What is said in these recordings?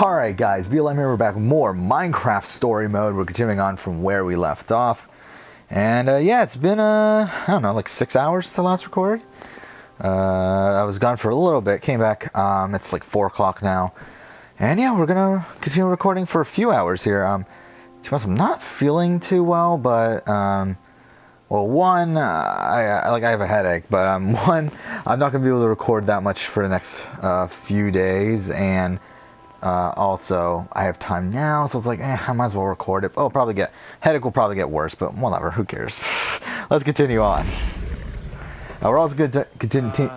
Alright guys, BLM here, we're back with more Minecraft story mode. We're continuing on from where we left off. And yeah, it's been, I don't know, like 6 hours since I last recorded. I was gone for a little bit, came back, it's like 4 o'clock now. And yeah, we're gonna continue recording for a few hours here. To be honest, I'm not feeling too well, but, well, one, I have a headache, but one, I'm not gonna be able to record that much for the next few days, and also I have time now, so it's like, I might as well record it. Oh, headache will probably get worse, but whatever, who cares? Let's continue on. We're also going to continue.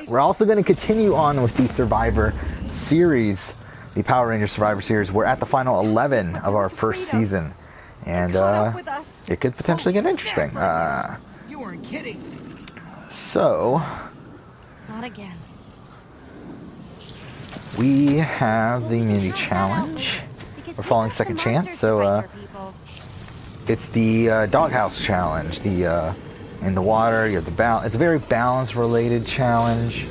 We're also going to continue on with the Survivor series, the Power Rangers Survivor series. We're at the final 11 of our first season. And it could potentially get interesting. You weren't kidding. So, not again. We have the immunity challenge. We're following Second Chance, so it's the doghouse challenge. The in the water, you have the balance. It's a very balance-related challenge.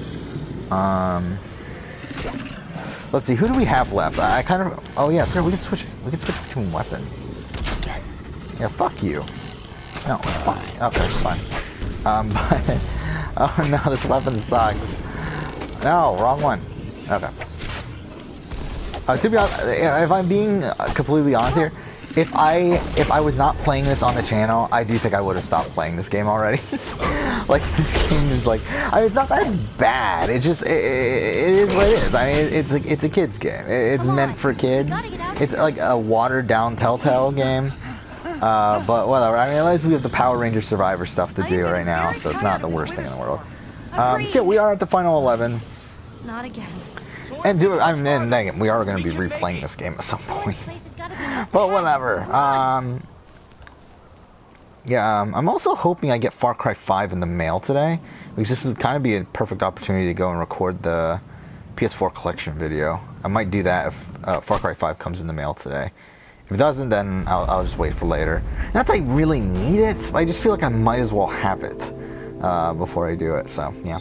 Let's see, who do we have left? I kind of. Oh yeah, we can switch. We can switch between weapons. Yeah, fuck you. No, fine. Okay, fine. But oh no, this weapon sucks. No, wrong one. Okay. To be honest, if I'm being completely honest here, if I was not playing this on the channel, I do think I would have stopped playing this game already. Like, this game is like, I mean, it's not that bad. It just, it is what it is. I mean, it's a kid's game. It's meant for kids. It's like a watered down Telltale game. But whatever. I mean, at least we have the Power Rangers Survivor stuff to do right now, so it's not the worst thing in the world. So we are at the final 11. Not again. And then we are going to be replaying this game at some point. But whatever. Yeah, I'm also hoping I get Far Cry 5 in the mail today, because this would kind of be a perfect opportunity to go and record the PS4 collection video. I might do that if Far Cry 5 comes in the mail today. If it doesn't, then I'll just wait for later. Not that I really need it, but I just feel like I might as well have it before I do it, so yeah.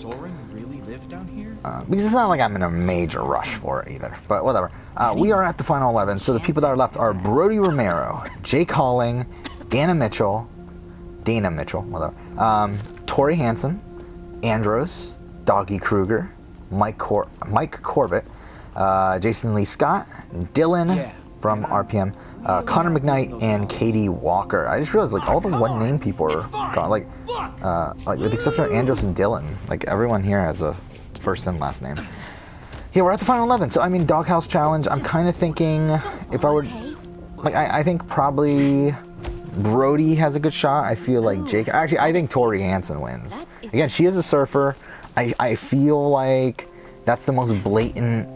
Because it's not like I'm in a major rush for it either. But whatever. We are at the final 11. So the people that are left are Brody Romero, Jake Halling, Dana Mitchell, whatever. Tori Hansen, Andros, Doggy Kruger, Mike Corbett, Jason Lee Scott, Dylan from RPM, Connor McKnight, and Katie Walker. I just realized like all the one name people are gone. Like with the exception of Andros and Dylan, like everyone here has a first and last name. Yeah, we're at the final 11. So I mean, Doghouse Challenge. I'm kind of thinking if I would, like, I think probably Brody has a good shot. I feel like Jake. Actually, I think Tori Hansen wins. Again, she is a surfer. I feel like that's the most blatant.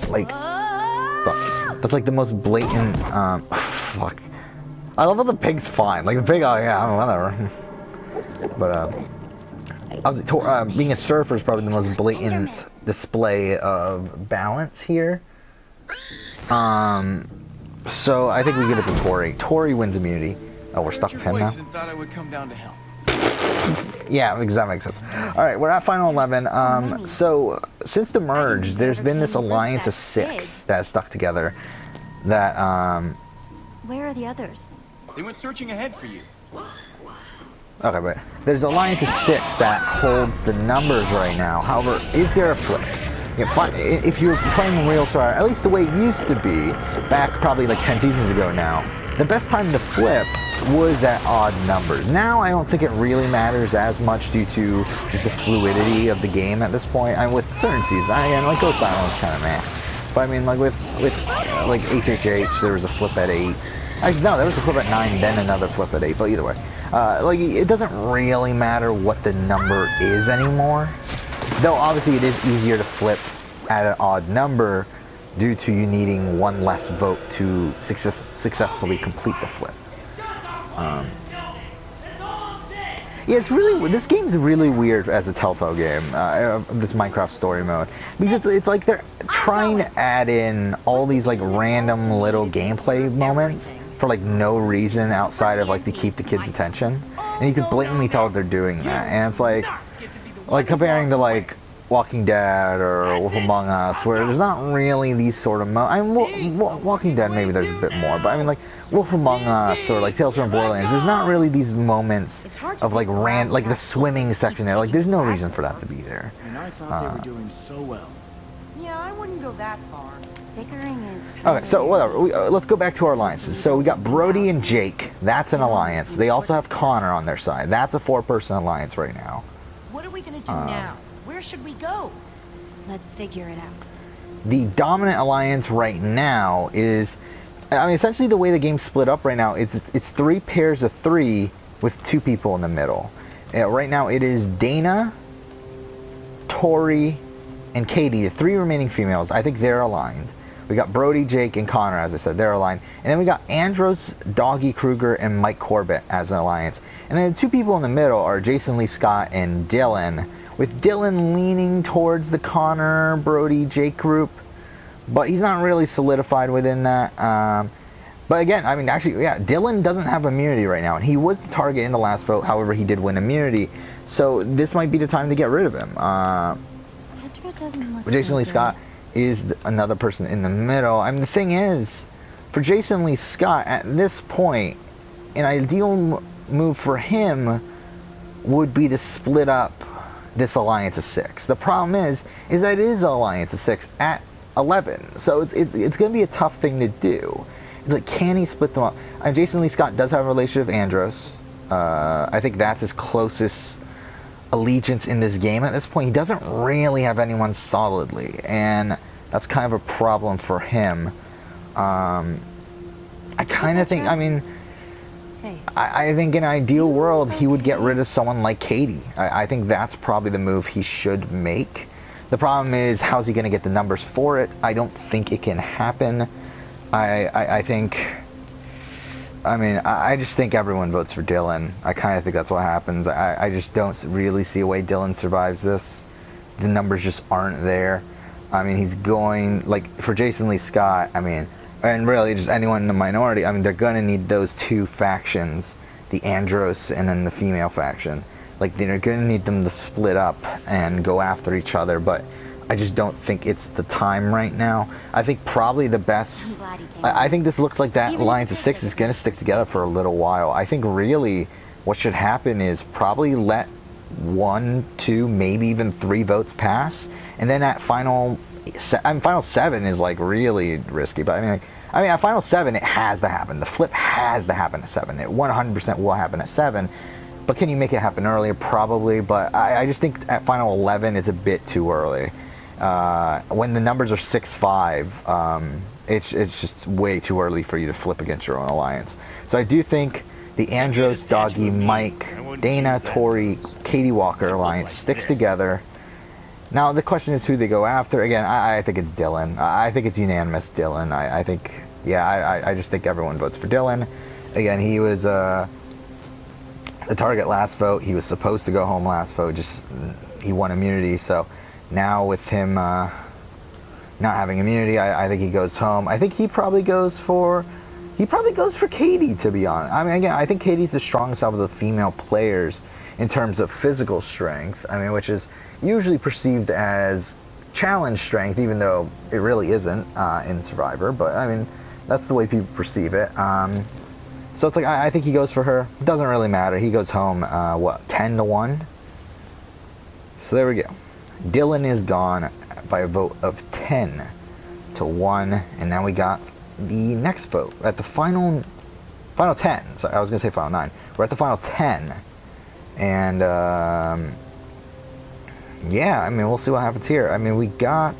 Like, fuck. That's like the most blatant. Fuck. I love how the pig's fine. Like the pig. Oh yeah, whatever. But being a surfer is probably the most blatant display of balance here. So I think we give it to Tori. Tori wins immunity. Oh, we're stuck with him now. Thought I would come down to help. Yeah, because that makes sense. All right, we're at final 11. So since the merge, there's been this alliance of 6 that has stuck together. That Where are the others? They went searching ahead for you. Okay, but there's an alliance of 6 that holds the numbers right now. However, is there a flip? If you're playing Real Survivor, at least the way it used to be, back probably like 10 seasons ago now, the best time to flip was at odd numbers. Now I don't think it really matters as much due to just the fluidity of the game at this point. And with certain seasons, again, like Ghost Island was kind of meh. But I mean, like with like HHH, there was a flip at 8. Actually, no, there was a flip at 9, then another flip at 8. But either way. Like, it doesn't really matter what the number is anymore. Though, obviously, it is easier to flip at an odd number due to you needing one less vote to successfully complete the flip. Yeah, this game's really weird as a Telltale game, this Minecraft story mode. Because it's like they're trying to add in all these, like, random little gameplay moments for like no reason outside of like to keep the kids' attention, and you can blatantly tell they're doing that. And it's like comparing to like Walking Dead or That's Wolf it. Among Us, where there's not really these sort of I mean, See? Walking Dead maybe there's a bit more, but I mean like Wolf Among Us or like Tales from Borderlands, there's not really these moments It's hard to of like pick the last like the half swimming keep section there. Like there's no kicking reason ass for that over. to be there. And I thought they were doing so well. Yeah, I wouldn't go that far. Bickering is. Okay, so whatever. Let's go back to our alliances. So we got Brody and Jake. That's an alliance. They also have Connor on their side. That's a 4-person alliance right now. What are we gonna do now? Where should we go? Let's figure it out. The dominant alliance right now is, I mean, essentially the way the game's split up right now, it's 3 pairs of 3 with 2 people in the middle. Right now it is Dana, Tori, and Katie, the 3 remaining females. I think they're aligned. We got Brody, Jake, and Connor, as I said, they're aligned. And then we got Andros, Doggy Kruger, and Mike Corbett as an alliance. And then the 2 people in the middle are Jason Lee Scott and Dylan, with Dylan leaning towards the Connor, Brody, Jake group. But he's not really solidified within that. But again, I mean, actually, yeah, Dylan doesn't have immunity right now. And he was the target in the last vote. However, he did win immunity. So this might be the time to get rid of him. Petra doesn't look Jason so Lee good. Scott is another person in the middle. I mean, the thing is, for Jason Lee Scott, at this point, an ideal move for him would be to split up this alliance of 6. The problem is that it is an alliance of 6 at 11. So it's going to be a tough thing to do. It's like, can he split them up? Jason Lee Scott does have a relationship with Andros. I think that's his closest allegiance in this game at this point. He doesn't really have anyone solidly, and that's kind of a problem for him. I kind of think, I mean, Hey, I think in an ideal world he would get rid of someone like Katie. I think that's probably the move he should make. The problem is, how's he going to get the numbers for it? I don't think it can happen. I think, I mean, I just think everyone votes for Dylan. I kind of think that's what happens. I just don't really see a way Dylan survives this. The numbers just aren't there. I mean, he's going, like, for Jason Lee Scott, I mean, and really just anyone in the minority, I mean, they're going to need those 2 factions, the Andros and then the female faction. Like, they're going to need them to split up and go after each other, but I just don't think it's the time right now. I think probably the best, I'm glad he came I think this looks like that Even if Alliance of it 6 did is going to stick together for a little while. I think really what should happen is probably let 1, 2, maybe even 3 votes pass, and then at final 7 is like really risky, but I mean at final 7 it has to happen. The flip has to happen at 7. It 100% will happen at 7. But can you make it happen earlier? Probably, but I just think at final 11 it's a bit too early. When the numbers are 6-5, it's just way too early for you to flip against your own alliance. So I do think the Andros, Doggy, Mike, Dana, Tori, Katie Walker alliance sticks together. Now the question is who they go after. Again, I think it's Dylan. I think it's unanimous Dylan. I think, yeah, I just think everyone votes for Dylan. Again, he was the target last vote. He was supposed to go home last vote. Just he won immunity. So now with him not having immunity, I think he goes home. I think he probably goes for Katie, to be honest. I mean, again, I think Katie's the strongest out of the female players in terms of physical strength. I mean, which is usually perceived as challenge strength, even though it really isn't in Survivor. But I mean, that's the way people perceive it. So it's like I think he goes for her. It doesn't really matter. He goes home. 10-1. So there we go. Dylan is gone by a vote of 10-1, and now we got the next vote at the final 10. So I was gonna say final 9. We're at the final 10, and yeah, I mean, we'll see what happens here. I mean, we got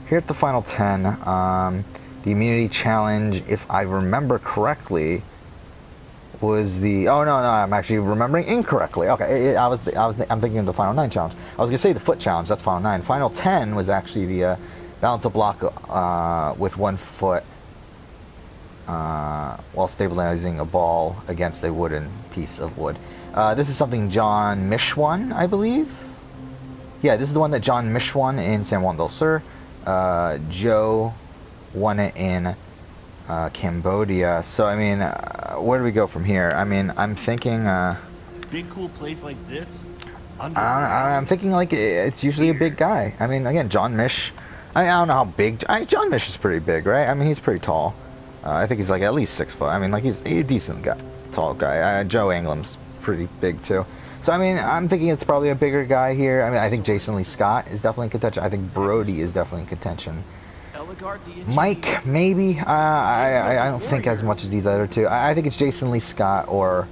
here at the final 10 the immunity challenge, if I remember correctly, was the I'm actually remembering incorrectly. Okay, I'm thinking of the final 9 challenge. I was gonna say the foot challenge. That's final 9. Final 10 was actually the balance a block with 1 foot while stabilizing a ball against a wooden piece of wood. This is something John Mish won, I believe. Yeah, this is the one that John Mish won in San Juan del Sur. Joe won it in Cambodia. So I mean, where do we go from here? I mean, I'm thinking Big cool place like this? I'm thinking like it's usually a big guy. I mean, again, John Mish. I don't know how big. John Mish is pretty big, right? I mean, he's pretty tall. I think he's like at least 6 foot. I mean, like he's a decent guy, tall guy. Joe Anglim's pretty big too. So I mean, I'm thinking it's probably a bigger guy here. I mean, I think Jason Lee Scott is definitely in contention. I think Brody is definitely in contention. Mike, maybe. I don't think as much as these other two. I think it's Jason Lee Scott or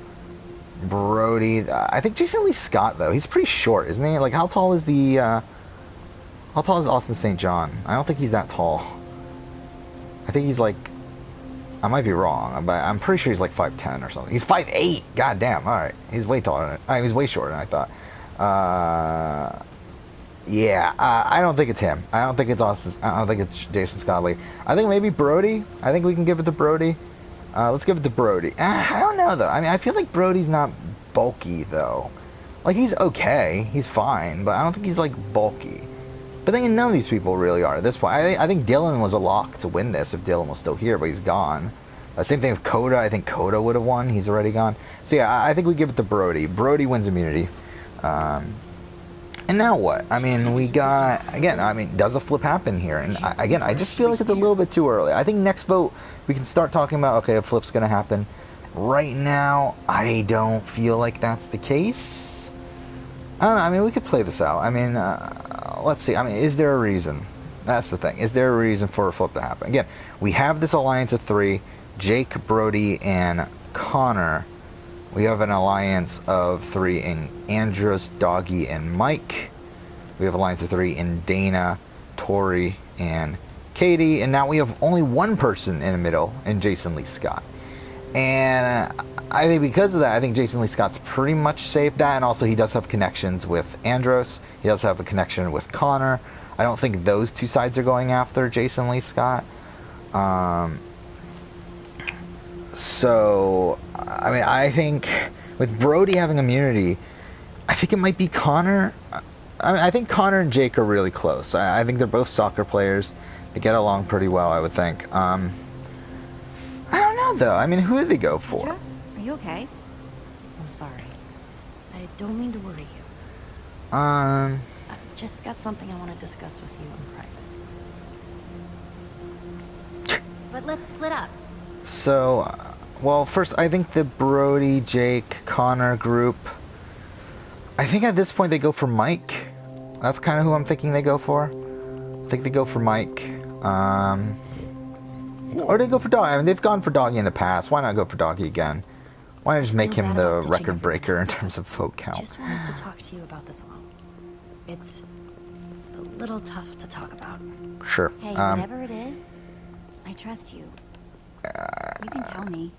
Brody. I think Jason Lee Scott though. He's pretty short, isn't he? Like how tall is how tall is Austin St. John? I don't think he's that tall. I think he's like, I might be wrong, but I'm pretty sure he's like 5'10" or something. He's 5'8". God damn. All right, he's way taller. He's way shorter than I thought. Yeah, I don't think it's him. I don't think it's Austin. I don't think it's Jason Scott Lee. I think maybe Brody. I think we can give it to Brody. Let's give it to Brody. I don't know though. I mean, I feel like Brody's not bulky though. Like he's okay, he's fine, but I don't think he's like bulky. But then none of these people really are at this point. I think Dylan was a lock to win this if Dylan was still here, but he's gone. Same thing with Coda. I think Coda would have won. He's already gone. So yeah, I think we give it to Brody. Brody wins immunity. And now what? I mean, we got, again, I mean, does a flip happen here? And again, I just feel like it's a little bit too early. I think next vote, we can start talking about, okay, a flip's going to happen. Right now, I don't feel like that's the case. I don't know. I mean, we could play this out. I mean, let's see. I mean, is there a reason? That's the thing. Is there a reason for a flip to happen? Again, we have this alliance of 3, Jake, Brody, and Connor. We have an alliance of 3 in Andros, Doggy, and Mike. We have an alliance of 3 in Dana, Tori, and Katie. And now we have only one person in the middle, in Jason Lee Scott. And I think because of that, I think Jason Lee Scott's pretty much safe. That, and also he does have connections with Andros. He does have a connection with Connor. I don't think those two sides are going after Jason Lee Scott. So, I mean, I think with Brody having immunity, I think it might be Connor. I mean, I think Connor and Jake are really close. I think they're both soccer players. They get along pretty well, I would think. I don't know, though. I mean, who did they go for? Petra, are you okay? I'm sorry. I don't mean to worry you. I've just got something I want to discuss with you in private. But let's split up. So, well, first, I think the Brody, Jake, Connor group, I think at this point they go for Mike. That's kind of who I'm thinking they go for. I think they go for Mike. Or they go for Doggy. I mean, they've gone for Doggy in the past. Why not go for Doggy again? Why not just make him the record breaker in terms of vote count? I just wanted to talk to you about this alone. It's a little tough to talk about. Sure. Hey, whatever it is, I trust you. You can tell me.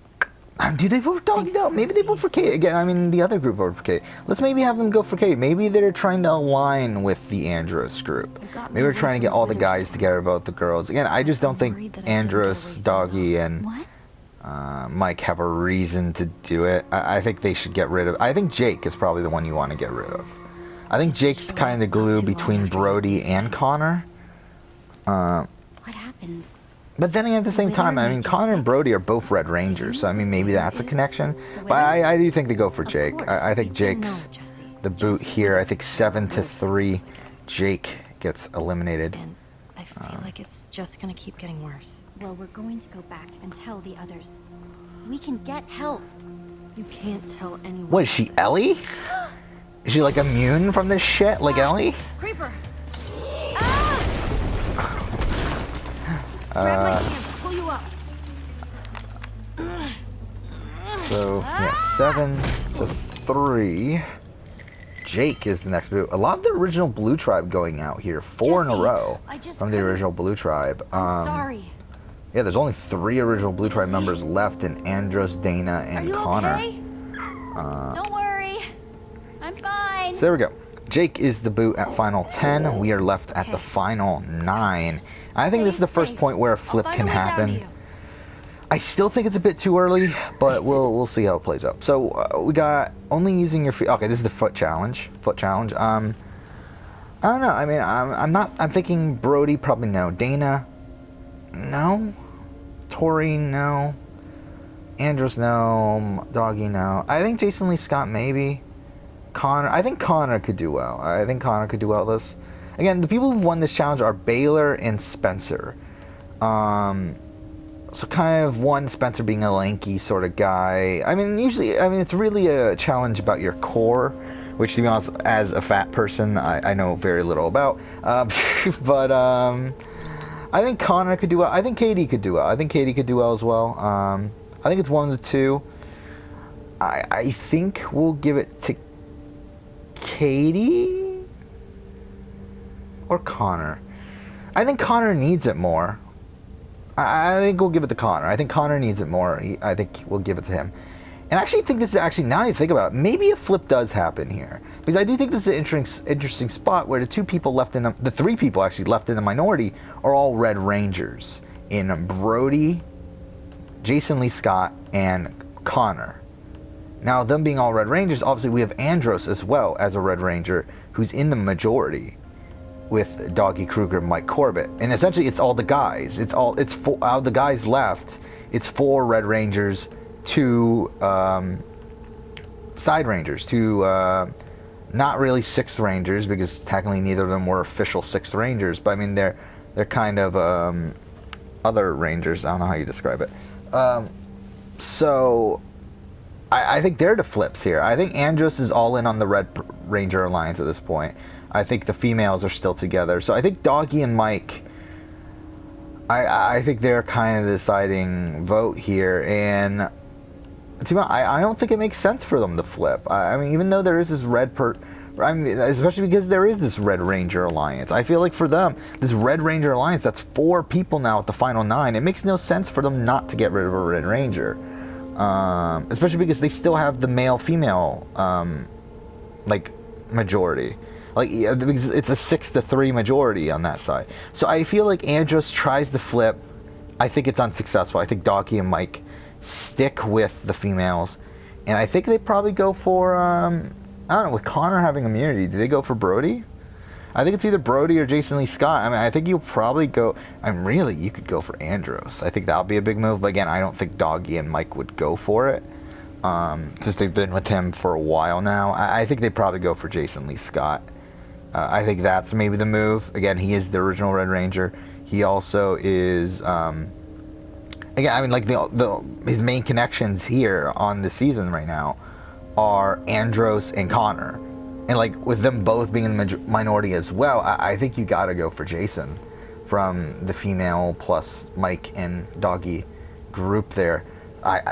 Do they vote for Doggy though? Maybe they vote for Kate again. I mean, the other group voted for Kate. Let's maybe have them go for Kate. Maybe they're trying to align with the Andros group. Maybe they're trying to get all the guys together about the girls. Again, I just don't think Andros, Doggy, and Mike have a reason to do it. I think they should get rid of. I think Jake is probably the one you want to get rid of. I think Jake's kind of the glue between Brody and Connor. What happened? But then at the same time, I mean, Connor and Brody are both Red Rangers, so I mean, maybe that's a connection. But I do think they go for Jake. I think Jake's the boot here. I think 7-3, Jake gets eliminated. And I feel like it's just gonna keep getting worse. Well, we're going to go back and tell the others. We can get help. You can't tell anyone. What is she, Ellie? Is she like immune from this shit, like Ellie? Creeper! Grab my hand, pull you up. So, yeah, 7-3. Jake is the next boot. A lot of the original Blue Tribe going out here. 4 in a row from the original Blue Tribe. I'm sorry. Yeah, there's only 3 original Blue Tribe members left in Andros, Dana, and Are you Connor. Okay? Don't worry. I'm fine. So there we go. Jake is the boot at final 10. We are left at the final 9. I think this is the first point where a flip can happen. I still think it's a bit too early, but we'll see how it plays out. So we got only using your feet. Okay, this is the foot challenge. I don't know. I mean, I'm thinking Brody, probably no. Dana, no. Tori, no. Andros, no. Doggy, no. I think Jason Lee Scott, maybe. Connor. I think Connor could do well. I think Connor could do well with this. Again, the people who've won this challenge are Baylor and Spencer. So kind of one, Spencer being a lanky sort of guy. I mean, usually, it's really a challenge about your core, which, to be honest, as a fat person, I know very little about. But I think Connor could do well. I think Katie could do well. I think Katie could do well as well. I think it's one of the two. I think we'll give it to Katie or Connor. I think Connor needs it more. I think we'll give it to Connor. I think Connor needs it more. I think we'll give it to him. And I actually think this is actually, now you think about it, maybe a flip does happen here. Because I do think this is an interesting spot where the two people left in the three people actually left in the minority are all Red Rangers. In Brody, Jason Lee Scott, and Connor. Now, them being all Red Rangers, obviously we have Andros as well as a Red Ranger who's in the majority with Doggy Kruger and Mike Corbett. And essentially it's all the guys. It's four, out of the guys left, it's 4 Red Rangers, 2 side Rangers, 2 not really 6th Rangers, because technically neither of them were official 6th Rangers, but I mean they're kind of other Rangers. I don't know how you describe it. So I think they're the flips here. I think Andros is all in on the Red Ranger Alliance at this point. I think the females are still together. So I think Doggy and Mike, I think they're kind of the deciding vote here. And I don't think it makes sense for them to flip. I mean, even though there is this especially because there is this Red Ranger Alliance. I feel like for them, this Red Ranger Alliance, that's 4 people now at the final 9. It makes no sense for them not to get rid of a Red Ranger. Especially because they still have the male-female, majority. Because it's a 6-3 majority on that side. So I feel like Andros tries to flip. I think it's unsuccessful. I think Doggy and Mike stick with the females. And I think they probably go for, I don't know, with Connor having immunity, do they go for Brody? I think it's either Brody or Jason Lee Scott. I mean, I think you'll probably go, you could go for Andros. I think that'll be a big move. But again, I don't think Doggy and Mike would go for it. Since they've been with him for a while now. I think they'd probably go for Jason Lee Scott. I think that's maybe the move. Again, he is the original Red Ranger. He also is, again, I mean, his main connections here on the season right now are Andros and Connor. And, with them both being in the minority as well, I think you gotta go for Jason from the female plus Mike and Doggy group there.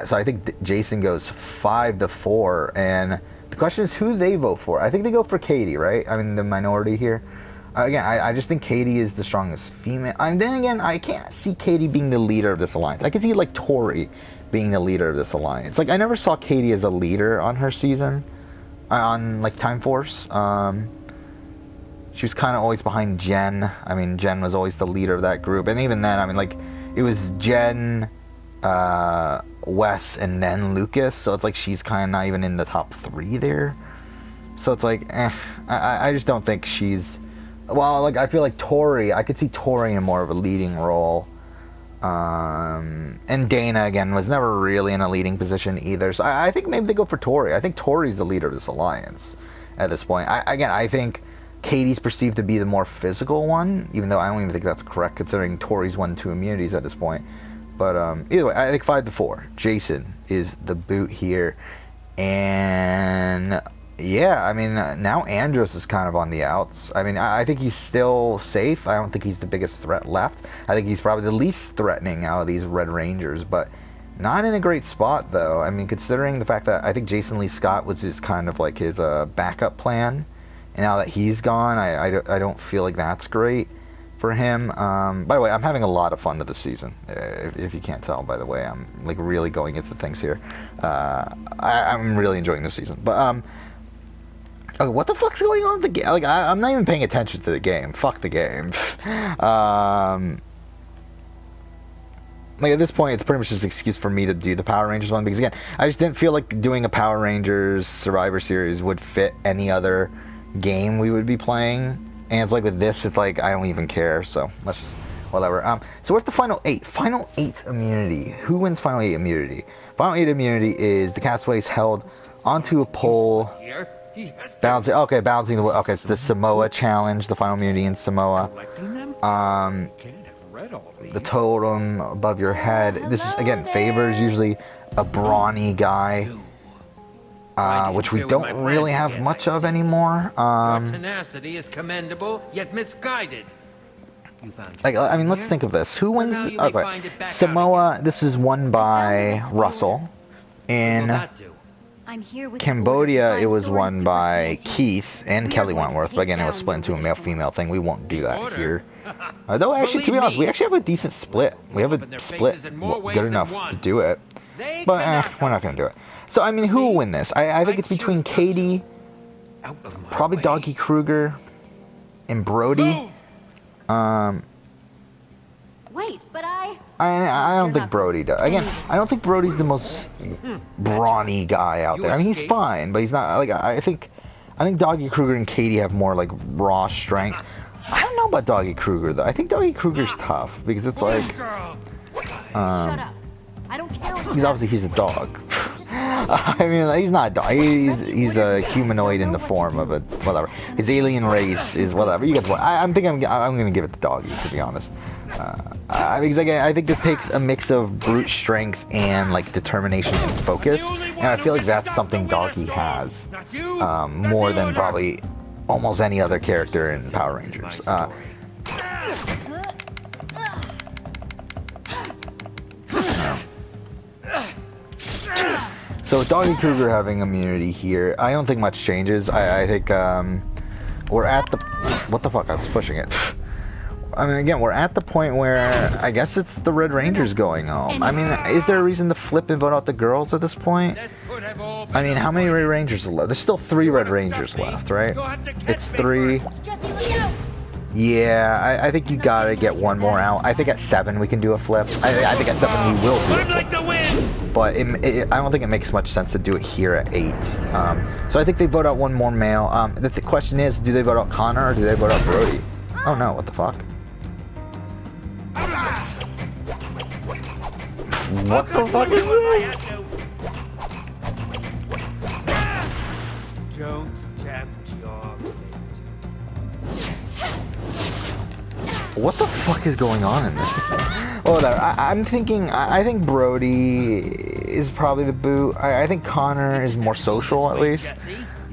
So I think Jason goes 5-4, and the question is who they vote for. I think they go for Katie, right? I mean, the minority here. Again, I just think Katie is the strongest female. And then again, I can't see Katie being the leader of this alliance. I could see, Tori being the leader of this alliance. I never saw Katie as a leader on her season, on, Time Force. She was kind of always behind Jen. I mean, Jen was always the leader of that group. And even then, I mean, it was Jen, Wes, and then Lucas, so it's she's kind of not even in the top 3 there. So it's I just don't think she's, well, I feel like Tori, I could see Tori in more of a leading role. And Dana, again, was never really in a leading position either, so I think maybe they go for Tori. I think Tori's the leader of this alliance at this point. I think Katie's perceived to be the more physical one, even though I don't even think that's correct considering Tori's won 2 immunities at this point. But either way, I think 5-4. Jason is the boot here. And yeah, I mean, now Andros is kind of on the outs. I mean, I think he's still safe. I don't think he's the biggest threat left. I think he's probably the least threatening out of these Red Rangers, but not in a great spot, though. I mean, considering the fact that I think Jason Lee Scott was just kind of his backup plan. And now that he's gone, I don't feel like that's great for him. By the way, I'm having a lot of fun with this season. If you can't tell, by the way, I'm really going into things here. I'm really enjoying this season. But okay, what the fuck's going on with the game? I'm not even paying attention to the game. Fuck the game. At this point, it's pretty much just an excuse for me to do the Power Rangers one, because again, I just didn't feel like doing a Power Rangers Survivor Series would fit any other game we would be playing. And it's with this, it's I don't even care, so let's just, whatever. So we're at the Final 8. Final 8 immunity. Who wins Final 8 immunity? Final 8 immunity is the Castaways held onto a pole. He has to. Balancing. Okay, balancing the. Okay, it's the Samoa challenge, the final immunity in Samoa. Collecting them? Um, Can't have read all these. the totem above your head. This is again favors usually a brawny guy, which we don't really have much of anymore. Your tenacity is commendable, yet misguided. You found Like, I mean, let's here? think of this. Who So wins? now you may Okay, find it back out Samoa. This is won by Russell. What will In that do? I'm here with Cambodia, the it order was to won find by Soren Sigurdsson. Keith and We are Kelly going to Wentworth. But take again, it was down split into a the male-female thing. We won't do that Order? here. Though, actually, to be Believe honest, me. we actually have a decent split. We have Open their a split faces in more ways good than enough one. to do it. They But cannot we're not going to do it. So, I mean, who will win this? I think I it's between choose not to. Katie, Out of my probably way. Doggy Kruger, and Brody. Move! Wait, but I I don't You're think not- Brody does. Again, I don't think Brody's the most brawny guy out You there. I mean, he's escaped. fine, but he's not like I think Doggy Kruger and Katie have more like raw strength. I don't know about Doggy Kruger though. I think Doggy Kruger's tough because it's like Girl. shut up. I don't care what he's obviously he's a dog. I mean, he's not a dog. He's a humanoid in the form of a whatever. His alien race is whatever. You guys, I'm gonna give it to Doggy to be honest. Because again, I think this takes a mix of brute strength and like determination and focus, and I feel like that's something Doggy has Not you. more than probably almost any other character in Power Rangers. So Doggy Kruger having immunity here, I don't think much changes. I think we're at the what the fuck? I was pushing it. I mean, again, we're at the point where I guess it's the Red Rangers going home. I mean, is there a reason to flip and vote out the girls at this point? This could have all been I mean, how many Red Rangers are left? There's still 3 Red Rangers left, right? It's 3. Jesse, look out! Yeah, I think you gotta get one more out. I think at 7 we can do a flip. I think at 7 we will do a flip. to win. But I don't think it makes much sense to do it here at 8. So I think they vote out one more male. The question is, do they vote out Connor or do they vote out Brody? Oh no, what the fuck? What the fuck is this? Don't tempt your fate. What the fuck is going on in this? Oh, whatever. I'm thinking. I think Brody is probably the boot. I think Connor is more social, at least.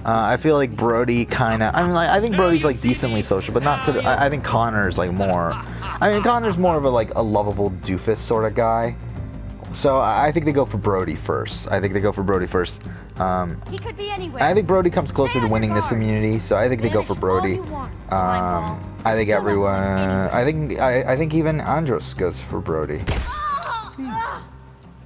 I feel like Brody kind of. I mean, like, I think Brody's like decently social, but not to. I think Connor's like more. I mean, Connor's more of a like a lovable doofus sort of guy. So I think they go for Brody first. He could be anywhere. I think Brody comes closer to winning this immunity, so I think they go for Vanish all Brody. you want, Slimeball. I think Still won't everyone. work anyway. I think even Andros goes for Brody.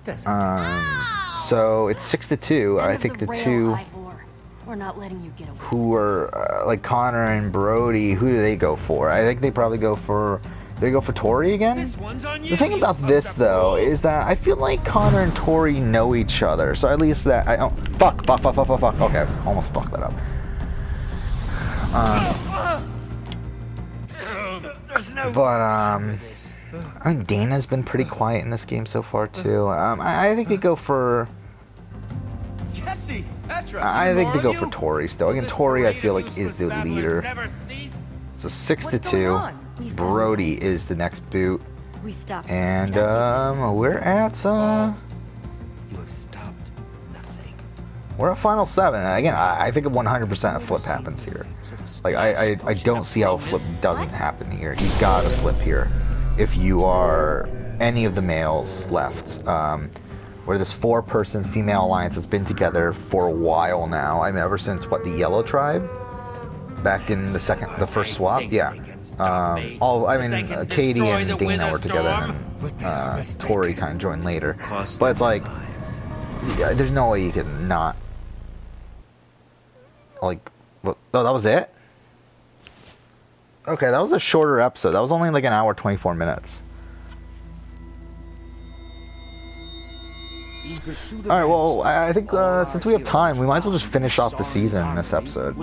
So it's 6-2. I End of think the rail, 2 Ivor. We're not letting you get away. who are like Connor and Brody, who do they go for? I think they probably go for. They go for Tori again. This one's on you. The thing about this though is that I feel like Connor and Tori know each other, so at least that I don't. Fuck. Okay, almost fucked that up. There's no But this. I mean Dana's been pretty quiet in this game so far too. I think they go for. Jesse, Petra. I think they go for you? Tori still. Again, Tori I feel like is the leader. So 6-2. Brody is the next boot, We stopped. and Jesse. we're at You have stopped nothing. we're at final 7. And again, I think 100% a flip happens here. Like I don't see how a flip doesn't happen here. You gotta flip here if you are any of the males left. Where this 4-person female alliance has been together for a while now. I mean, ever since what, the Yellow Tribe? Back in the first swap, yeah. Katie and Dana were together, and Tori kind of joined later. But it's like, yeah, there's no way you can not. Like, what? Oh, that was it. Okay, that was a shorter episode. That was only like an hour 24 minutes. All right, well, I think since we have time, we might as well just finish off the season in this episode.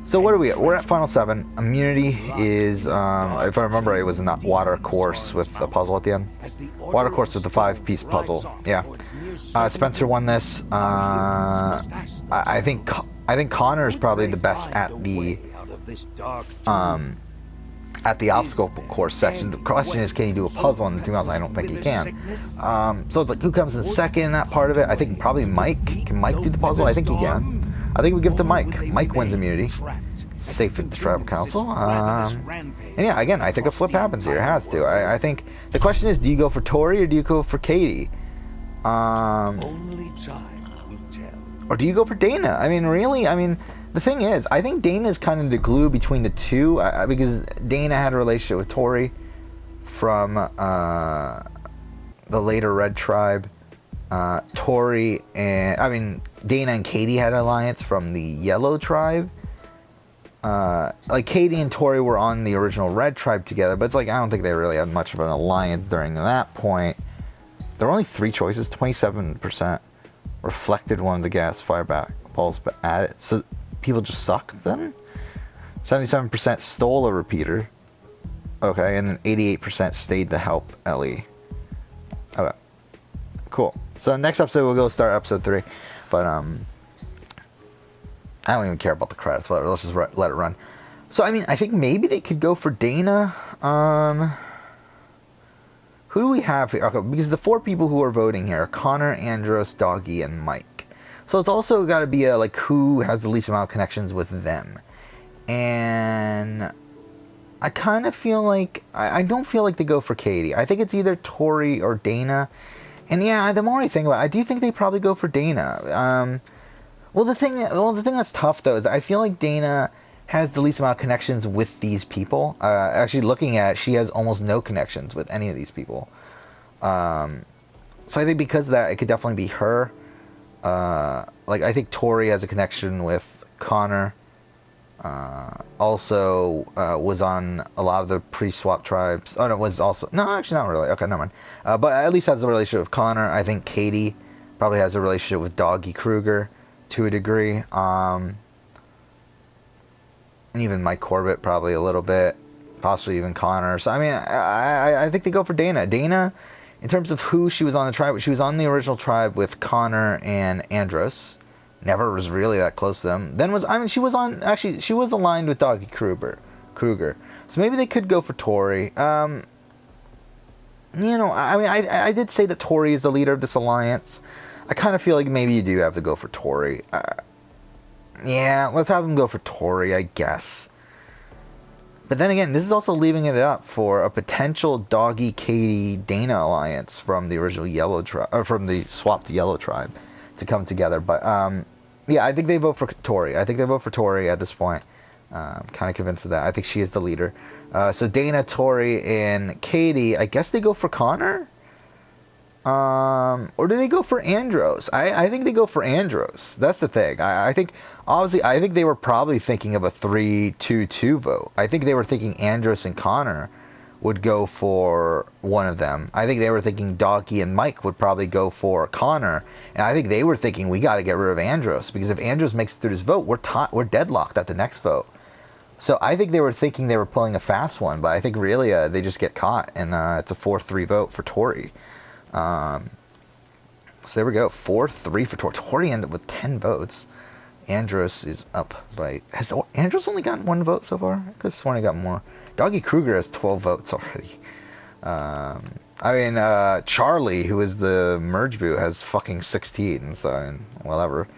So what are we at? We're at Final 7. Immunity is, if I remember right, it was a water course with a puzzle at the end. Water course with the 5-piece puzzle. Yeah. Spencer won this. I think I think Connor is probably the best at the obstacle course section. The question is, can he do a puzzle? And to be honest, I don't think he can. So it's like, who comes in second in that part of it? I think probably Mike. Can Mike do the puzzle? I think he can. I think we give it to Mike. Mike wins immunity. Safe at the tribal council. And yeah, again, I think a flip happens here. It has to. I think the question is, do you go for Tori or do you go for Katie? Only time will tell. Or do you go for Dana? I mean, really? I mean, the thing is, I think Dana is kind of the glue between the two, because Dana had a relationship with Tori from the later Red Tribe. Tori and, I mean, Dana and Katie had an alliance from the Yellow Tribe. Like, Katie and Tori were on the original Red Tribe together, but it's like, I don't think they really had much of an alliance during that point. There were only 3 choices. 27% reflected one of the gas fireback balls, but at it. So people just suck then? 77% stole a repeater. Okay, and then 88% stayed to help Ellie. Okay. Cool. So next episode we'll go start episode 3. But I don't even care about the credits, whatever. Let's just let it run. So I mean, I think maybe they could go for Dana. Who do we have here? Okay, because the 4 people who are voting here are Connor, Andros, Doggy, and Mike. So it's also got to be a, like, who has the least amount of connections with them. And I kind of feel like, I don't feel like they go for Katie. I think it's either Tori or Dana. And yeah, the more I think about it, I do think they probably go for Dana. Well, the thing that's tough, though, is I feel like Dana has the least amount of connections with these people. Actually, looking at it, she has almost no connections with any of these people. So I think because of that, it could definitely be her. Like, I think Tori has a connection with Connor. Also, was on a lot of the pre-swap tribes. Oh, no, was also... No, actually, not really. Okay, never mind. But at least has a relationship with Connor. I think Katie probably has a relationship with Doggy Kruger to a degree. And even Mike Corbett probably a little bit, possibly even Connor. So I mean, I think they go for Dana. Dana, in terms of who she was on the tribe, she was on the original tribe with Connor and Andros. Never was really that close to them. Then she was aligned with Doggy Kruger. So maybe they could go for Tori. You know, I mean, I did say that Tori is the leader of this alliance. I kind of feel like maybe you do have to go for Tori. Yeah, let's have them go for Tori, I guess. But then again, this is also leaving it up for a potential Doggy, Katie, Dana alliance from the original Yellow Tribe, or from the swapped Yellow Tribe, to come together. But yeah, I think they vote for Tori. I think they vote for Tori at this point. I'm kind of convinced of that. I think she is the leader. So Dana, Tori, and Katie. I guess they go for Connor. Or do they go for Andros? I think they go for Andros. That's the thing. I think, obviously, I think they were probably thinking of a 3-2-2 vote. I think they were thinking Andros and Connor would go for one of them. I think they were thinking Doggy and Mike would probably go for Connor. And I think they were thinking, we got to get rid of Andros, because if Andros makes it through this vote, we're deadlocked at the next vote. So I think they were thinking they were pulling a fast one, but I think really they just get caught, and it's a 4-3 vote for Tori. So there we go, 4-3 for Tori. Tori ended up with 10 votes. Andros is up by... Has Andros only gotten 1 vote so far? I could have sworn he got more. Doggy Kruger has 12 votes already. I mean, Charlie, who is the merge boot, has fucking 16, so whatever.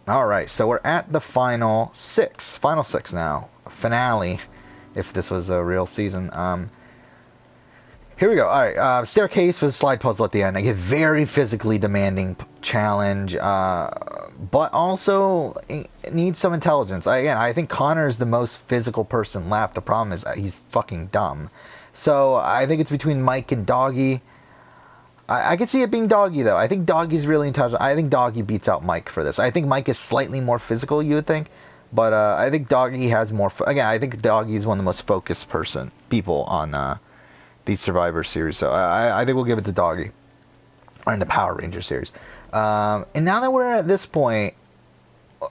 Alright, so we're at the final 6. Final 6 now. Finale, if this was a real season. Here we go. Alright, staircase with a slide puzzle at the end. I get very physically demanding challenge, but also needs some intelligence. I think Connor is the most physical person left. The problem is that he's fucking dumb. So I think it's between Mike and Doggy. I could see it being Doggy, though. I think Doggy's really intelligent. I think Doggy beats out Mike for this. I think Mike is slightly more physical, you would think. But I think Doggy has more... Again, I think Doggy is one of the most focused people on the Survivor series. So I think we'll give it to Doggy. Or in the Power Ranger series. And now that we're at this point,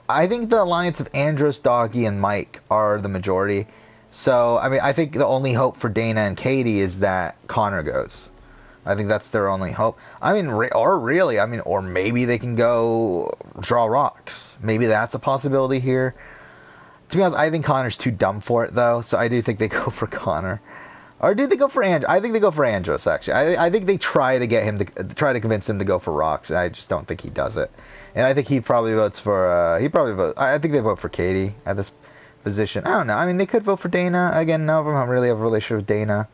I think the alliance of Andros, Doggy, and Mike are the majority. So, I mean, I think the only hope for Dana and Katie is that Connor goes. I think that's their only hope. I mean, or maybe they can go draw rocks. Maybe that's a possibility here. To be honest, I think Connor's too dumb for it, though, so I do think they go for Connor. Or do they go for Andros? I think they go for Andros, actually. I think they try to get him to try to convince him to go for rocks, and I just don't think he does it. And I think he probably votes for, I think they vote for Katie at this position. I don't know. I mean, they could vote for Dana. Again, none of them really have a relationship with Dana.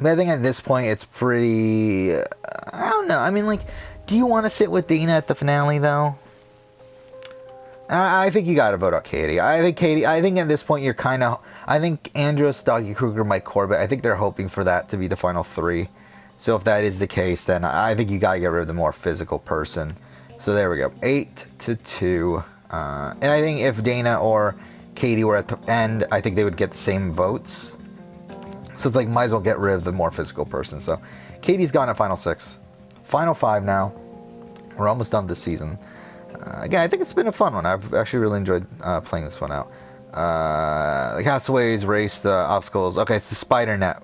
But I think at this point, it's pretty, I don't know. I mean, like, do you want to sit with Dana at the finale, though? I think you gotta vote out Katie. I think at this point you're kind of... I think Andros, Doggy Kruger, Mike Corbett, I think they're hoping for that to be the final 3. So if that is the case, then I think you gotta get rid of the more physical person. So there we go. 8-2. And I think if Dana or Katie were at the end, I think they would get the same votes. So it's like, might as well get rid of the more physical person. So Katie's gone at final 6. Final 5 now. We're almost done this season. Again, I think it's been a fun one. I've actually really enjoyed playing this one out. The Castaways race the obstacles. Okay, it's the spider net,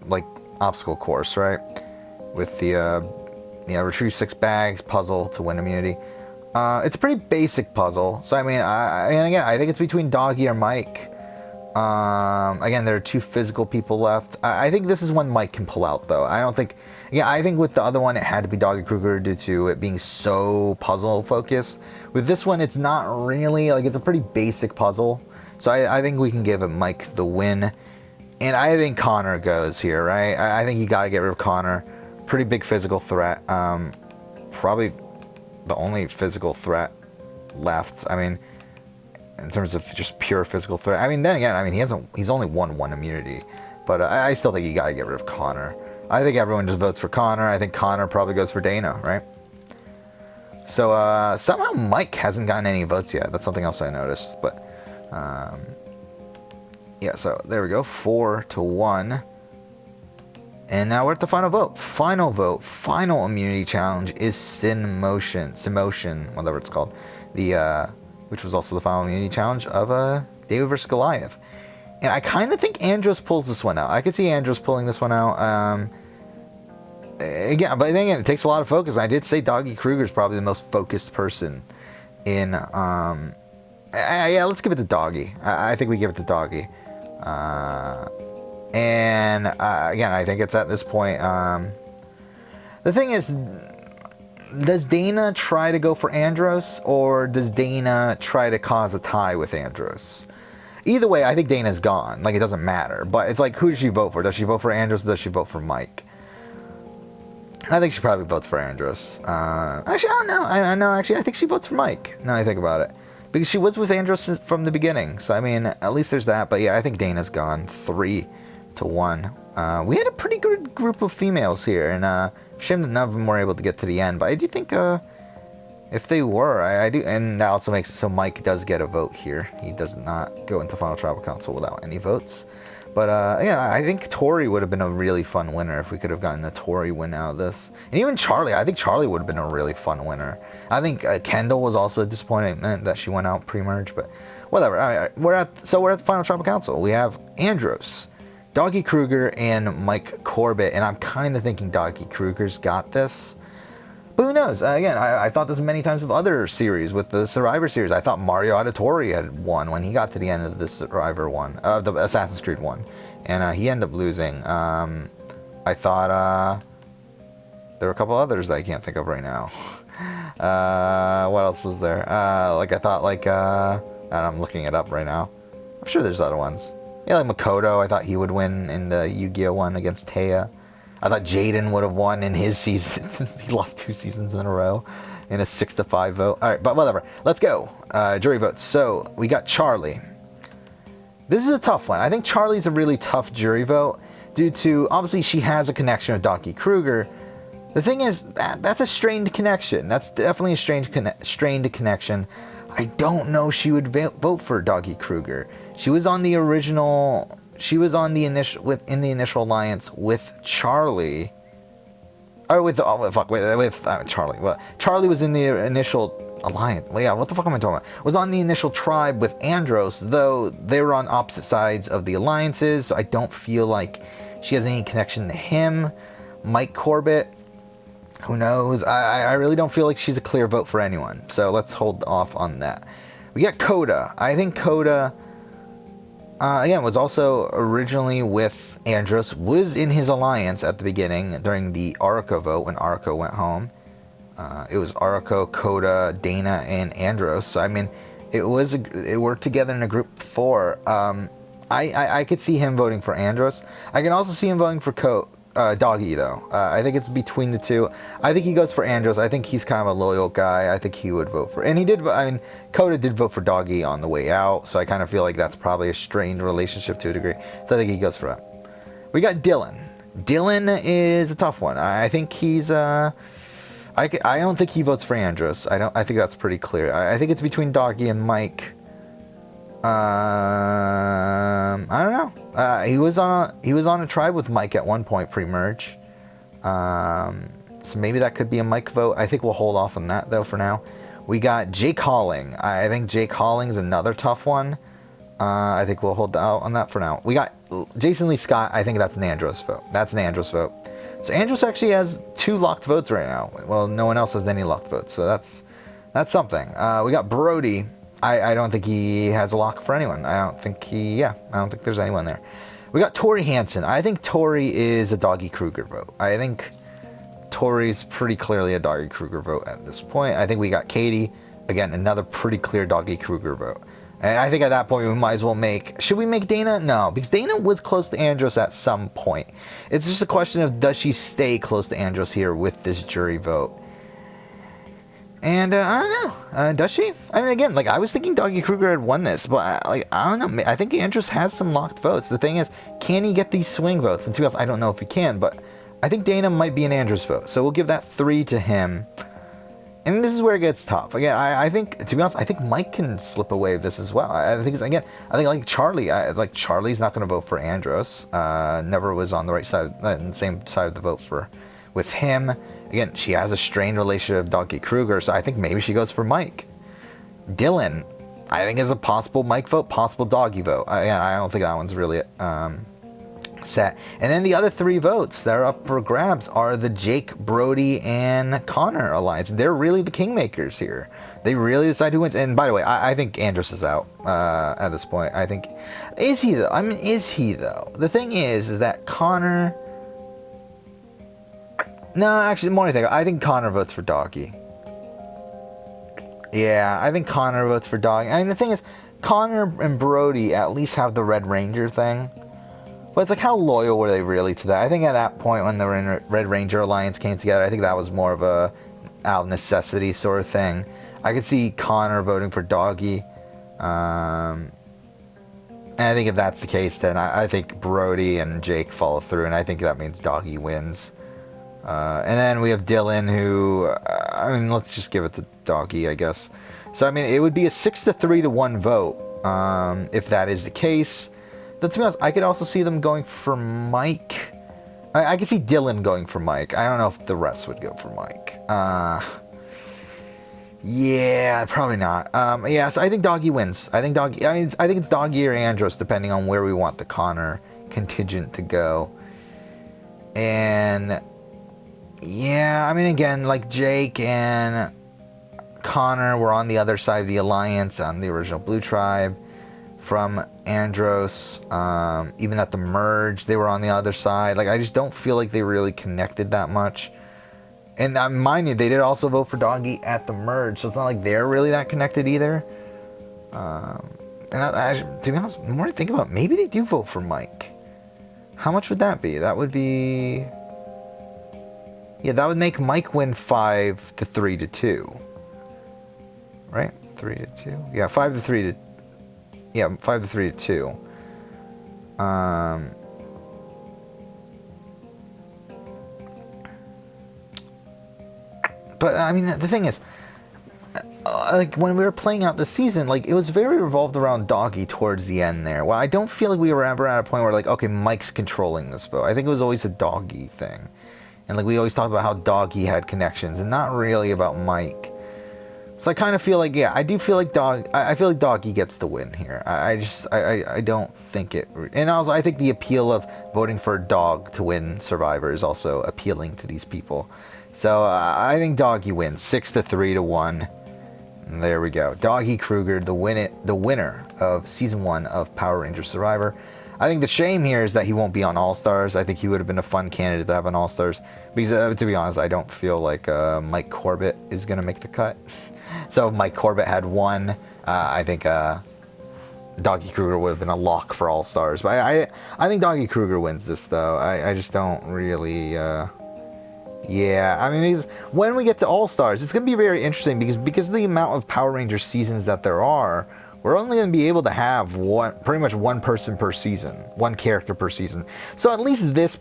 like, obstacle course, right? With the, retrieve 6 bags puzzle to win immunity. It's a pretty basic puzzle. So, I mean, and again, I think it's between Doggy or Mike. Again, there are 2 physical people left. I think this is one Mike can pull out, though. I don't think... Yeah, I think with the other one, it had to be Doggy Kruger due to it being so puzzle-focused. With this one, it's not really... Like, it's a pretty basic puzzle. So I think we can give it Mike the win. And I think Connor goes here, right? I think you gotta get rid of Connor. Pretty big physical threat. Probably the only physical threat left. I mean, in terms of just pure physical threat. I mean, then again, I mean, he's only won 1 immunity. But I still think you gotta get rid of Connor. I think everyone just votes for Connor. I think Connor probably goes for Dana, right? So, somehow Mike hasn't gotten any votes yet. That's something else I noticed. But, yeah, so there we go. 4-1. And now we're at the final vote. Final vote. Final immunity challenge is Simotion, whatever it's called. Which was also the final immunity challenge of David vs. Goliath. And I kind of think Andros pulls this one out. I could see Andros pulling this one out. Again, but again, it takes a lot of focus. I did say Doggy Kruger is probably the most focused person in... yeah, let's give it to Doggy. I think we give it to Doggy. And again, I think it's at this point... the thing is, does Dana try to go for Andros, or does Dana try to cause a tie with Andros? Either way, I think Dana's gone. Like, it doesn't matter. But it's like, who does she vote for? Does she vote for Andros, or does she vote for Mike? I think she probably votes for Andros. Actually, I don't know. I think she votes for Mike, now I think about it. Because she was with Andros from the beginning. So, I mean, at least there's that. But yeah, I think Dana's gone 3-1. We had a pretty good group of females here. And shame that none of them were able to get to the end. But I do think... if they were, I do, and that also makes it so Mike does get a vote here. He does not go into Final Tribal Council without any votes. But, yeah, I think Tori would have been a really fun winner if we could have gotten the Tori win out of this. And even Charlie, I think Charlie would have been a really fun winner. I think Kendall was also a disappointment that she went out pre-merge, but whatever. All right, we're at the Final Tribal Council. We have Andros, Doggy Kruger, and Mike Corbett, and I'm kind of thinking Doggy Kruger's got this. But who knows? Again, I thought this many times with other series, with the Survivor series. I thought Mario Auditore had won when he got to the end of the Survivor one, the Assassin's Creed one, and he ended up losing. I thought there were a couple others that I can't think of right now. What else was there? Like I thought, like and I'm looking it up right now. I'm sure there's other ones. Yeah, like Makoto. I thought he would win in the Yu-Gi-Oh one against Taya. I thought Jaden would have won in his season. He lost 2 seasons in a row in a 6-5 vote. All right, but whatever. Let's go. Jury votes. So we got Charlie. This is a tough one. I think Charlie's a really tough jury vote due to, obviously, she has a connection with Doggy Kruger. The thing is, that's a strained connection. That's definitely a strained connection. I don't know she would vote for Doggy Kruger. She was on the original... She was on the in the initial alliance with Charlie, or with Charlie. Well, Charlie was in the initial alliance. Well, yeah, what the fuck am I talking about? Was on the initial tribe with Andros, though they were on opposite sides of the alliances. So I don't feel like she has any connection to him. Mike Corbett, who knows? I really don't feel like she's a clear vote for anyone. So let's hold off on that. We got Coda. I think Coda, again, was also originally with Andros, was in his alliance at the beginning during the Aurico vote when Aurico went home. It was Aurico, Coda, Dana, and Andros. So, I mean, it worked together in a group of 4. I could see him voting for Andros. I can also see him voting for Doggy, though. I think it's between the two. I think he goes for Andros. I think he's kind of a loyal guy. I think he would vote for... And he did... I mean, Coda did vote for Doggy on the way out, so I kind of feel like that's probably a strained relationship to a degree. So I think he goes for that. We got Dylan. Dylan is a tough one. I think he's... I don't think he votes for Andros. I think that's pretty clear. I think it's between Doggy and Mike. I don't know. He was on a tribe with Mike at one point pre-merge. So maybe that could be a Mike vote. I think we'll hold off on that though for now. We got Jake Halling. I think Jake Halling is another tough one. I think we'll hold out on that for now. We got Jason Lee Scott. I think that's an Andros vote. That's an Andros vote. So Andros actually has 2 locked votes right now. Well, no one else has any locked votes, so that's something. We got Brody. I don't think he has a lock for anyone. I don't think there's anyone there. We got Tori Hansen. I think Tori is a Doggy Kruger vote. I think Tori's pretty clearly a Doggy Kruger vote at this point. I think we got Katie. Again, another pretty clear Doggy Kruger vote. And I think at that point we might as well should we make Dana? No, because Dana was close to Andros at some point. It's just a question of does she stay close to Andros here with this jury vote? And I don't know. Does she? I mean, again, like I was thinking Doggy Kruger had won this, but I don't know. I think Andros has some locked votes. The thing is, can he get these swing votes? And to be honest, I don't know if he can, but I think Dana might be an Andros vote. So we'll give that 3 to him. And this is where it gets tough. Again, I think, to be honest, I think Mike can slip away with this as well. I think like Charlie. Charlie's not going to vote for Andros. Never was on the right side, the same side of the vote with him. Again, she has a strained relationship with Doggy Kruger, so I think maybe she goes for Mike. Dylan, I think is a possible Mike vote, possible Doggy vote. I don't think that one's really set. And then the other 3 votes that are up for grabs are the Jake, Brody, and Connor alliance. They're really the kingmakers here. They really decide who wins. And by the way, I think Andros is out at this point. I think... Is he, though? I mean, is he, though? The thing is that Connor... No, actually, more than I think Connor votes for Doggy. Yeah, I think Connor votes for Doggy. I mean, the thing is, Connor and Brody at least have the Red Ranger thing. But it's like, how loyal were they really to that? I think at that point when the Red Ranger Alliance came together, I think that was more of a out of necessity sort of thing. I could see Connor voting for Doggy. And I think if that's the case, then I think Brody and Jake follow through, and I think that means Doggy wins. And then we have Dylan, who, I mean, let's just give it to Doggy, I guess. So, I mean, it would be a 6 to 3 to 1 vote, if that is the case. But to be honest, I could also see them going for Mike. I could see Dylan going for Mike. I don't know if the rest would go for Mike. Yeah, probably not. Yeah, so I think Doggy wins. I think it's Doggy or Andros, depending on where we want the Connor contingent to go. And... yeah, I mean, again, like Jake and Connor were on the other side of the alliance on the original Blue Tribe from Andros. Even at the merge, they were on the other side. Like, I just don't feel like they really connected that much. And mind you, they did also vote for Doggy at the merge, so it's not like they're really that connected either. And to be honest, the more I think about it, maybe they do vote for Mike. How much would that be? That would be... yeah, that would make Mike win 5 to 3 to 2. Right? 3 to 2? Yeah, 5 to 3 to... yeah, 5 to 3 to 2. But, I mean, the thing is... like, when we were playing out the season, like, it was very revolved around Doggy towards the end there. Well, I don't feel like we were ever at a point where, like, okay, Mike's controlling this vote. I think it was always a Doggy thing. And, like, we always talked about how Doggy had connections, and not really about Mike. So I kind of feel like, yeah, I do feel like I feel like Doggy gets the win here. I don't think it, and also I think the appeal of voting for a dog to win Survivor is also appealing to these people. So I think Doggy wins 6-3 to 1. And there we go. Doggy Kruger, the winner of season 1 of Power Rangers Survivor. I think the shame here is that he won't be on All Stars. I think he would have been a fun candidate to have on All Stars. Because to be honest, I don't feel like Mike Corbett is going to make the cut. So if Mike Corbett had won, I think Doggy Kruger would have been a lock for All Stars. But I think Doggy Kruger wins this, though. I just don't really... yeah, I mean, when we get to All Stars, it's going to be very interesting because of the amount of Power Rangers seasons that there are, we're only going to be able to have pretty much one person per season, one character per season. So at least this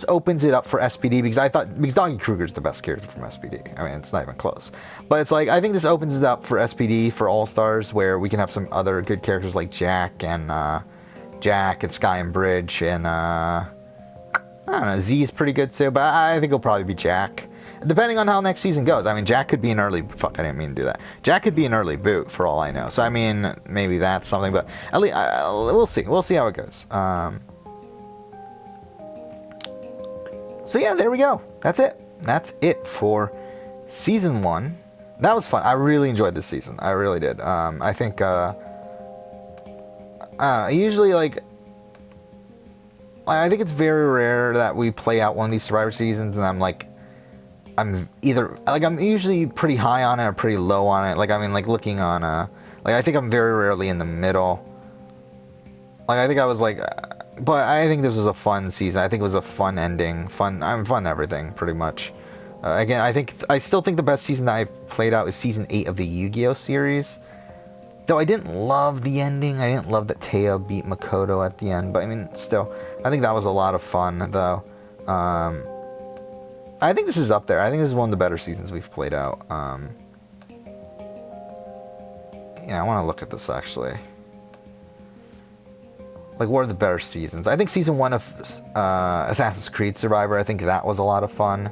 opens it up for SPD because Doggy Kruger is the best character from SPD. I mean, it's not even close. But it's like, I think this opens it up for SPD for All Stars where we can have some other good characters like Jack and Sky and Bridge and I don't know, Z is pretty good too, but I think it'll probably be Jack. Depending on how next season goes. I mean, Jack could be an early... Fuck, I didn't mean to do that. Jack could be an early boot, for all I know. So, I mean, maybe that's something, but at least... we'll see. We'll see how it goes. So, yeah, there we go. That's it. That's it for Season 1. That was fun. I really enjoyed this season. I really did. I think... usually, like... I think it's very rare that we play out one of these Survivor seasons and I'm usually pretty high on it or pretty low on it. Like, I mean, like, looking on, I think I'm very rarely in the middle. Like, I think I was, like, but I think this was a fun season. I think it was a fun ending. Fun everything, pretty much. Again, I still think the best season that I've played out is Season 8 of the Yu-Gi-Oh! Series. Though I didn't love the ending. I didn't love that Teo beat Makoto at the end. But, I mean, still, I think that was a lot of fun, though. I think this is up there. I think this is one of the better seasons we've played out. Yeah, I want to look at this, actually. Like, what are the better seasons? I think Season 1 of Assassin's Creed Survivor, I think that was a lot of fun.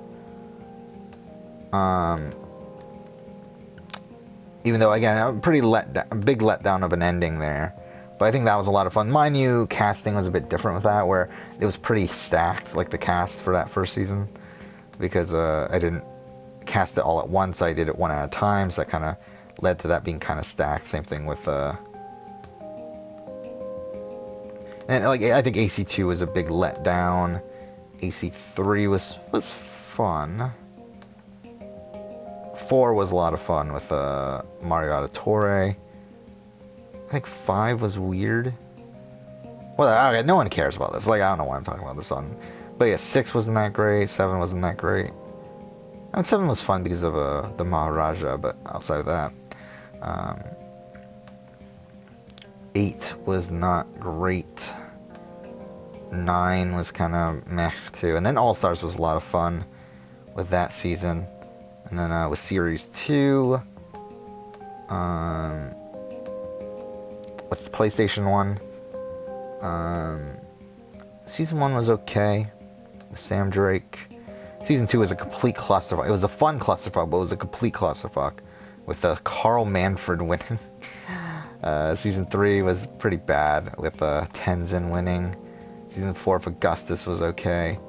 Even though, again, a pretty big letdown of an ending there. But I think that was a lot of fun. Mind you, casting was a bit different with that, where it was pretty stacked, like the cast for that first season. Because I didn't cast it all at once, I did it one at a time, so that kind of led to that being kind of stacked. Same thing with, and like, I think AC2 was a big letdown. AC3 was fun. 4 was a lot of fun with Mario Auditore. I think 5 was weird. Well, okay, no one cares about this. Like, I don't know why I'm talking about this on. But yeah, 6 wasn't that great. 7 wasn't that great. I mean, 7 was fun because of the Maharaja, but outside of that, 8 was not great. 9 was kind of meh too, and then All Stars was a lot of fun with that season. And then with Series 2, with PlayStation 1, Season 1 was okay. With Sam Drake. Season 2 was a complete clusterfuck. It was a fun clusterfuck, but it was a complete clusterfuck. With Carl Manfred winning. Season 3 was pretty bad with Tenzin winning. Season 4 of Augustus was okay.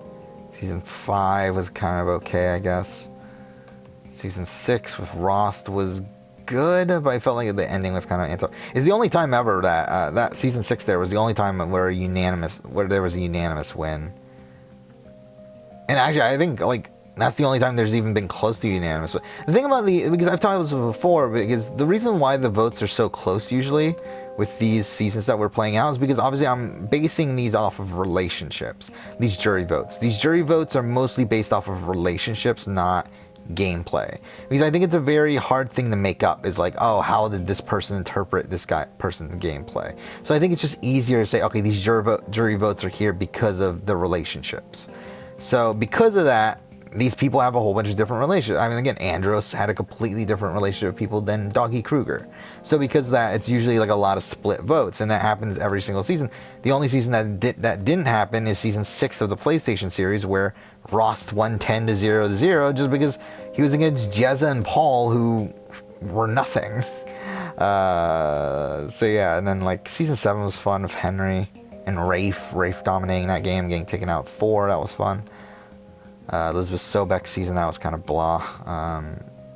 Season 5 was kind of okay, I guess. Season 6 with Rost was good, but I felt like the ending was kind of it's the only time ever that that Season 6 there was the only time where there was a unanimous win. And actually, I think, like, that's the only time there's even been close to unanimous. The thing about because I've talked about this before, because the reason why the votes are so close usually with these seasons that we're playing out is because obviously I'm basing these off of relationships, these jury votes. These jury votes are mostly based off of relationships, not gameplay. Because I think it's a very hard thing to make up, is like, oh, how did this person interpret this person's gameplay? So I think it's just easier to say, okay, these jury votes are here because of the relationships. So because of that, these people have a whole bunch of different relationships. I mean, again, Andros had a completely different relationship with people than Doggy Kruger. So because of that, it's usually like a lot of split votes, and that happens every single season. The only season that didn't happen is Season 6 of the PlayStation series, where Rost won 10-0 just because he was against Jezza and Paul, who were nothing. So yeah, and then like season 7 was fun with Henry and Rafe dominating that game, getting taken out 4. That was fun. Elizabeth Sobek season, that was kind of blah.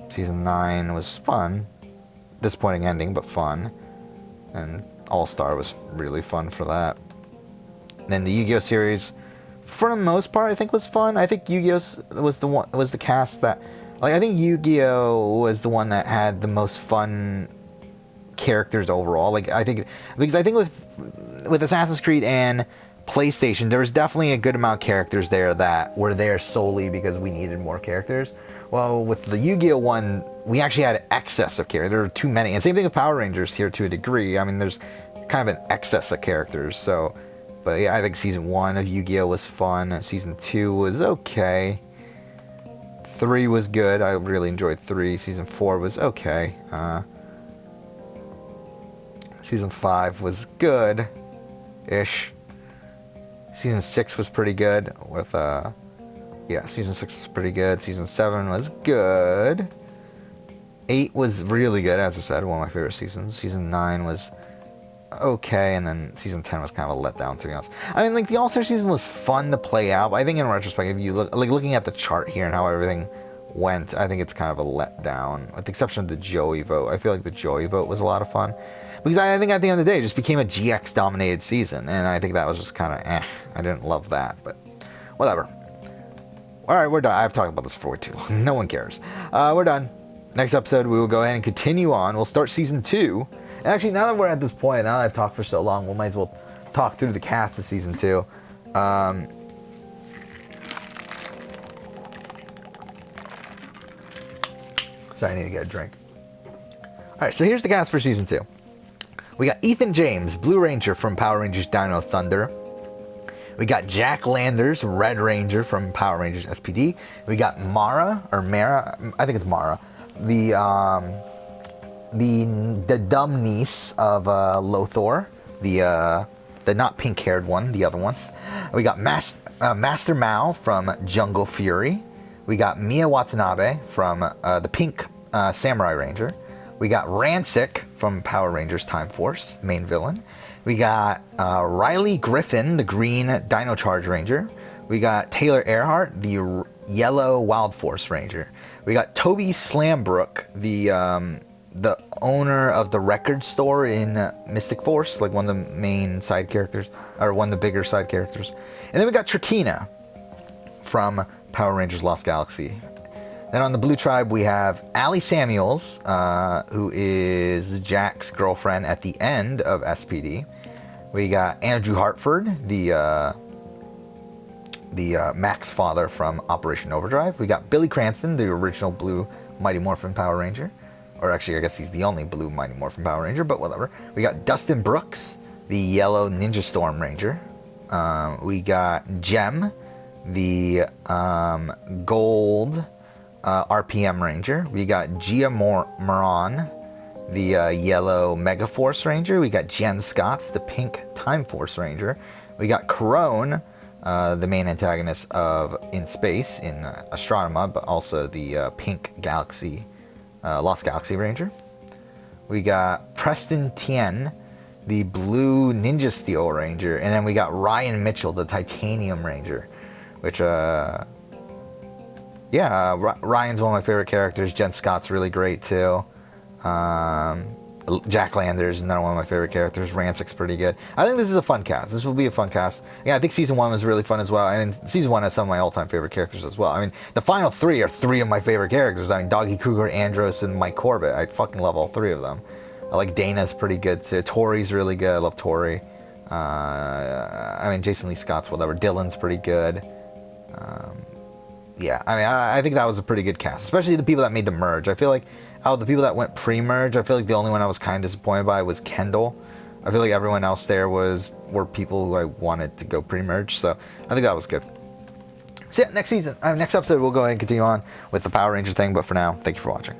Season 9 was fun, disappointing ending, but fun. And All Star was really fun for that. Then the Yu-Gi-Oh series, for the most part, I think was fun. I think Yu-Gi-Oh was the cast that, like, I think Yu-Gi-Oh was the one that had the most fun characters overall. Like, I think with Assassin's Creed and PlayStation, there was definitely a good amount of characters there that were there solely because we needed more characters. Well, with the Yu-Gi-Oh one, we actually had excess of characters. There were too many. And same thing with Power Rangers here to a degree. I mean, there's kind of an excess of characters. So, but yeah, I think season 1 of Yu-Gi-Oh was fun. Season 2 was okay. 3 was good. I really enjoyed 3. Season 4 was okay. Season 5 was good-ish. Season 6 was pretty good with, yeah, Season 6 was pretty good. Season 7 was good. 8 was really good, as I said, one of my favorite seasons. Season 9 was okay, and then Season 10 was kind of a letdown, to be honest. I mean, like, the All-Star season was fun to play out, but I think in retrospect, if you look, like, looking at the chart here and how everything went, I think it's kind of a letdown, with the exception of the Joey vote. I feel like the Joey vote was a lot of fun. Because I think at the end of the day, it just became a GX-dominated season, and I think that was just kind of I didn't love that, but whatever. Alright, we're done. I've talked about this for way too long. No one cares. We're done. Next episode, we will go ahead and continue on. We'll start Season 2. And actually, now that we're at this point, now that I've talked for so long, we might as well talk through the cast of Season 2. Sorry, I need to get a drink. Alright, so here's the cast for Season 2. We got Ethan James, Blue Ranger from Power Rangers Dino Thunder. We got Jack Landers, Red Ranger from Power Rangers SPD. We got Mara, I think it's Mara, the dumb niece of Lothor, the not pink-haired one, the other one. We got Master Mao from Jungle Fury. We got Mia Watanabe from the Pink Samurai Ranger. We got Rancic from Power Rangers Time Force, main villain. We got Riley Griffin, the green Dino Charge Ranger. We got Taylor Earhart, the yellow Wild Force Ranger. We got Toby Slambrook, the owner of the record store in Mystic Force, like one of the main side characters, or one of the bigger side characters. And then we got Trakina from Power Rangers Lost Galaxy. Then on the Blue Tribe, we have Allie Samuels, who is Jack's girlfriend at the end of SPD. We got Andrew Hartford, the Mac's father from Operation Overdrive. We got Billy Cranston, the original blue Mighty Morphin Power Ranger. Or actually, I guess he's the only blue Mighty Morphin Power Ranger, but whatever. We got Dustin Brooks, the yellow Ninja Storm Ranger. We got Jem, the gold RPM Ranger. We got Gia Moran, the yellow Mega Force Ranger. We got Jen Scotts, the pink Time Force Ranger. We got Corone, the main antagonist of In Space in Astronema, but also the pink Galaxy, Lost Galaxy Ranger. We got Preston Tien, the blue Ninja Steel Ranger. And then we got Ryan Mitchell, the Titanium Ranger, which yeah, Ryan's one of my favorite characters. Jen Scott's really great too. Jack Landers is another one of my favorite characters. Rancic's pretty good. I think this is a fun cast. This will be a fun cast. Yeah, I think Season 1 was really fun as well. I mean, Season 1 has some of my all-time favorite characters as well. I mean, the final 3 are 3 of my favorite characters. I mean, Doggy Kruger, Andros, and Mike Corbett. I fucking love all 3 of them. I like Dana's pretty good too. Tori's really good. I love Tori. I mean, Jason Lee Scott's whatever. Dylan's pretty good. Yeah, I mean, I think that was a pretty good cast, especially the people that made the merge. I feel like out of the people that went pre-merge, I feel like the only one I was kind of disappointed by was Kendall. I feel like everyone else there were people who I wanted to go pre-merge, so I think that was good. So yeah, next episode we'll go ahead and continue on with the Power Ranger thing, but for now, thank you for watching.